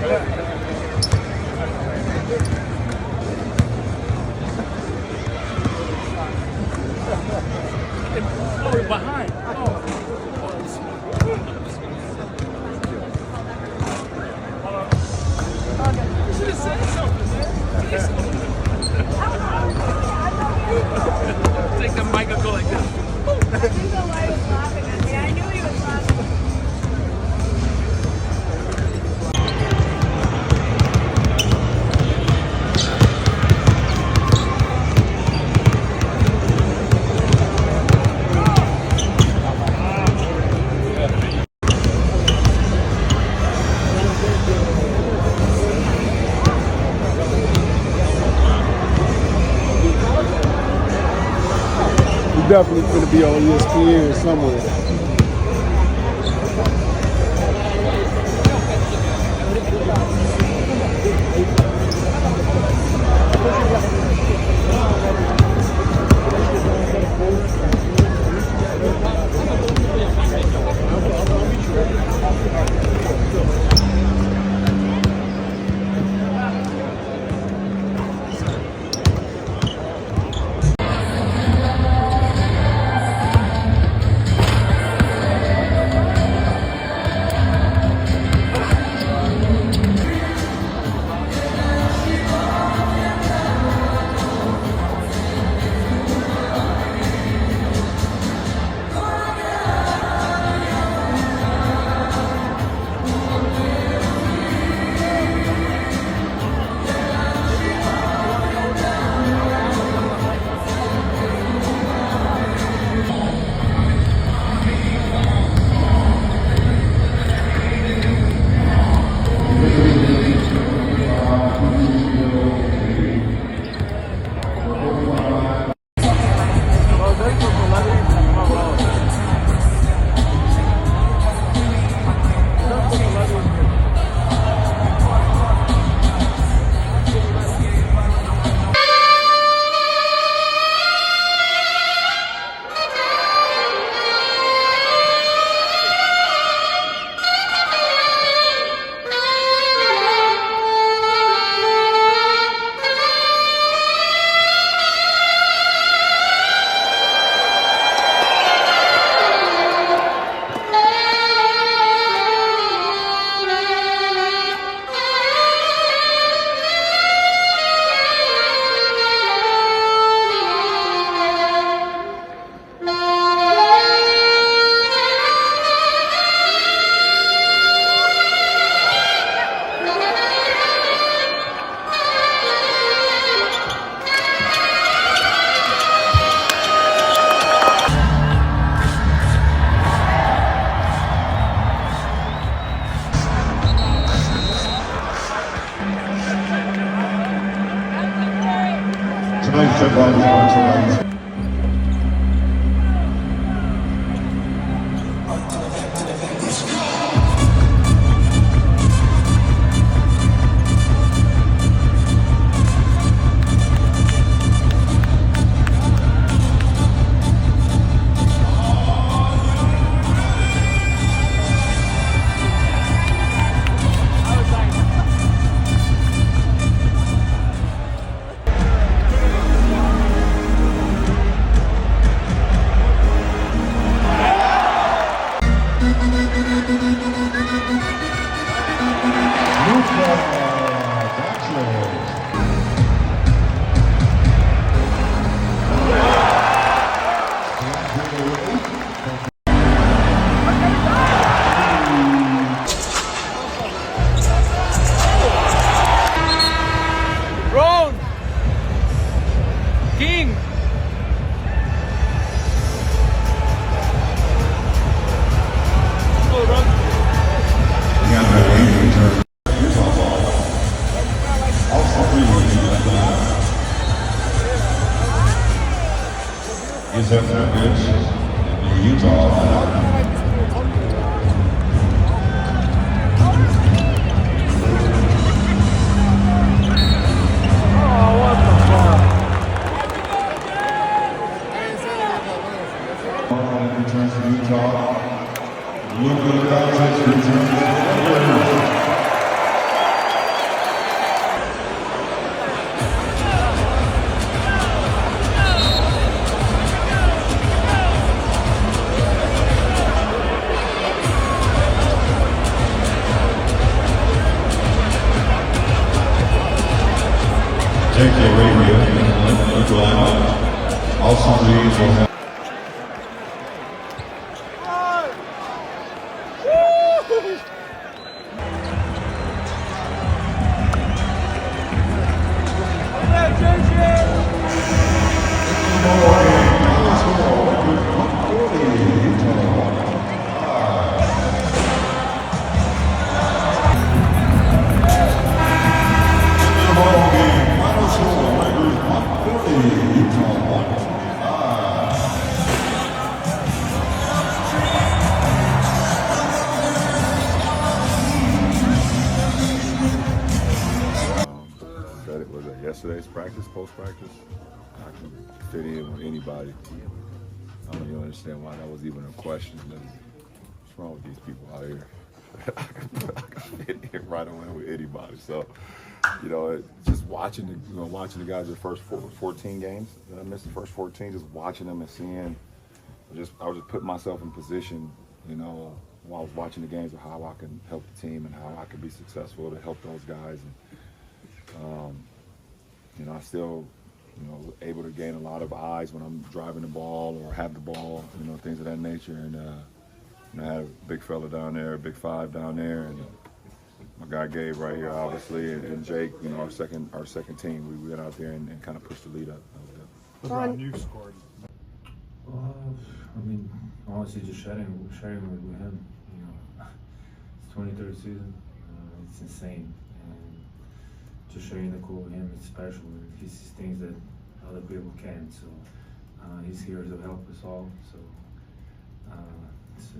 we're behind. You should have said something, man. Take the mic and go like this. I didn't know why he was laughing at me. I knew he was laughing. Definitely going to be on ESPN somewhere. Tonight's football is going to rise. King! Is that good? Utah. Returns to Utah. Luka Doncic returns to the Warriors. Thank you, Radio. Also, please will have. Said it was yesterday's practice, post-practice. I can fit in with anybody. I don't even understand why that was even a question. What's wrong with these people out here? I can fit in right away with anybody. So, you know, just watching the guys the first 14 games that I missed, the first 14, just watching them and seeing. I was just putting myself in position, you know, while I was watching the games of how I can help the team and how I can be successful to help those guys. And, you know, I still, you know, able to gain a lot of eyes when I'm driving the ball or have the ball, you know, things of that nature. And I had a big fella down there, big 5 down there, and my guy Gabe right here, obviously, and Jake, you know, our second team. We went out there and kind of pushed the lead up. LeBron, you scored. I mean, honestly, just sharing with him. You know, it's 23rd season. It's insane. Just sharing the cool with him, it's special. He sees things that other people can't. So he's here to help us all. So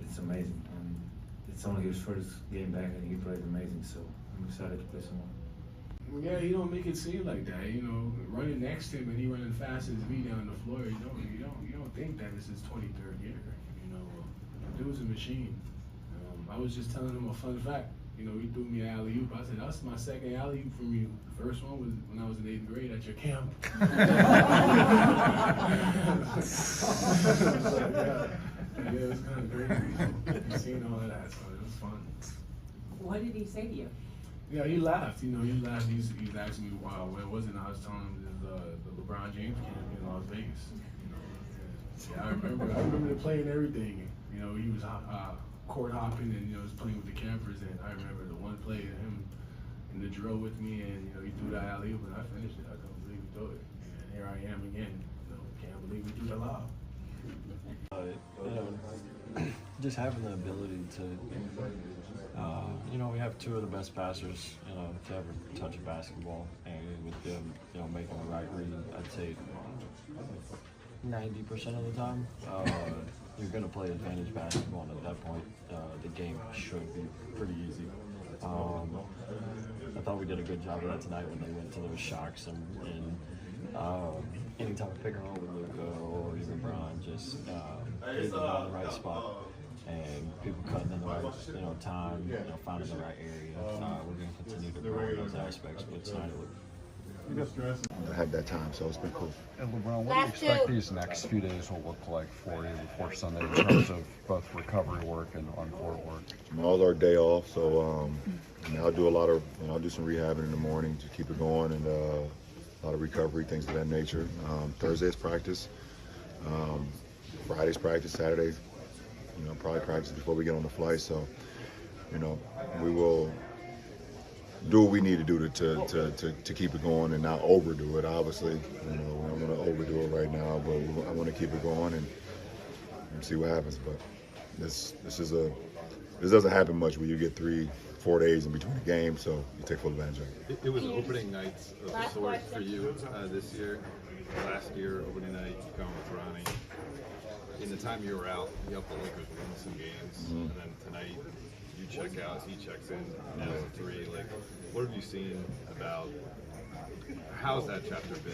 it's amazing. And it's only his first game back, and he played amazing. So I'm excited to play some more. Yeah, you don't make it seem like that. You know, running next to him and he running fast as me down the floor. You don't think that it's his 23rd year. You know, the dude's a machine. I was just telling him a fun fact. You know, he threw me an alley-oop. I said, that's my second alley-oop from you. The first one was when I was in 8th grade at your camp. Yeah, it was kind of crazy. Seeing all of that, so it was fun. What did he say to you? Yeah, he laughed. You know, he laughed. He's asked me, wow, where was it? And I was telling him the LeBron James camp in Las Vegas. You know, yeah, I remember the play and everything. You know, he was court hopping and, you know, was playing with the campers, and I remember the one play of him in the drill with me, and, you know, he threw that alley-oop and I finished it. I couldn't believe he threw it. And here I am again. You know, can't believe we threw the lob. You know, just having the ability to, you know, we have 2 of the best passers, you know, to ever touch a basketball, and with them, you know, making the right read, I'd say 90% of the time, you're going to play advantage basketball, and at that point, the game should be pretty easy. I thought we did a good job of that tonight when they went to those shocks and any type of pick and roll with Luka or even LeBron, just hitting them on the right spot and people cutting in the right, you know, time, you know, finding the right area. We're going to continue to grow in those aspects, but tonight it looked. I had that time, so it's been cool. And LeBron, what do you expect these next few days will look like for you before Sunday in terms of both recovery work and on-court work? Tomorrow's our day off, so I mean, I'll do I'll do some rehabbing in the morning to keep it going, and a lot of recovery, things of that nature. Thursday's practice, Friday's practice, Saturday's, you know, probably practice before we get on the flight. So, you know, we will do what we need to do to keep it going and not overdo it. Obviously, you know, we don't want to overdo it right now, but I want to keep it going and see what happens. But this doesn't happen much where you get 3-4 days in between the games, so you take full advantage of it. It was opening nights of the sort for you this year. Last year, opening night, going with Ronnie. In the time you were out, you helped the Lakers win some games, and then tonight you check out, he checks in, now it's 3. Like, what have you seen about how's that chapter been